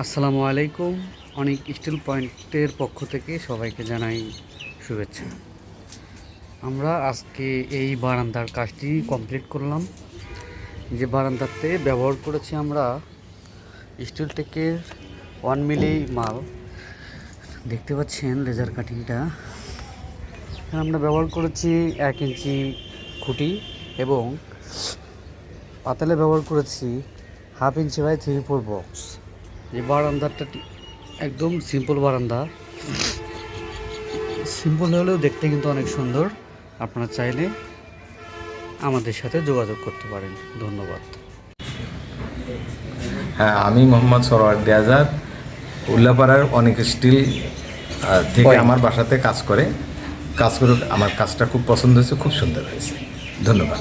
আসসালামু আলাইকুম। অনেক স্টিল পয়েন্টের পক্ষ থেকে সবাইকে জানাই শুভেচ্ছা। আমরা আজকে এই বারান্দার কাজটি কমপ্লিট করলাম। যে বারান্দাতে ব্যবহার করেছি আমরা স্টিল টেকের 1 মিলি মাল, দেখতে পাচ্ছেন লেজার কাটিংটা। এখানে আমরা ব্যবহার করেছি 1 ইঞ্চি খুঁটি এবং পাতালে ব্যবহার করেছি 1/2 ইঞ্চি বাই 3/4 বক্স। এই বারান্দাটা একদম সিম্পল বারান্দা, সিম্পল হলেও দেখতে কিন্তু অনেক সুন্দর। আপনারা চাইলে আমাদের সাথে যোগাযোগ করতে পারেন। ধন্যবাদ। হ্যাঁ, আমি মোহাম্মদ সরওয়ার্দী আজাদ, উল্লাপাড়ার অনেক স্টিল থেকে আমার বাসাতে কাজ করে আমার কাজটা খুব পছন্দ হয়েছে, খুব সুন্দর হয়েছে। ধন্যবাদ।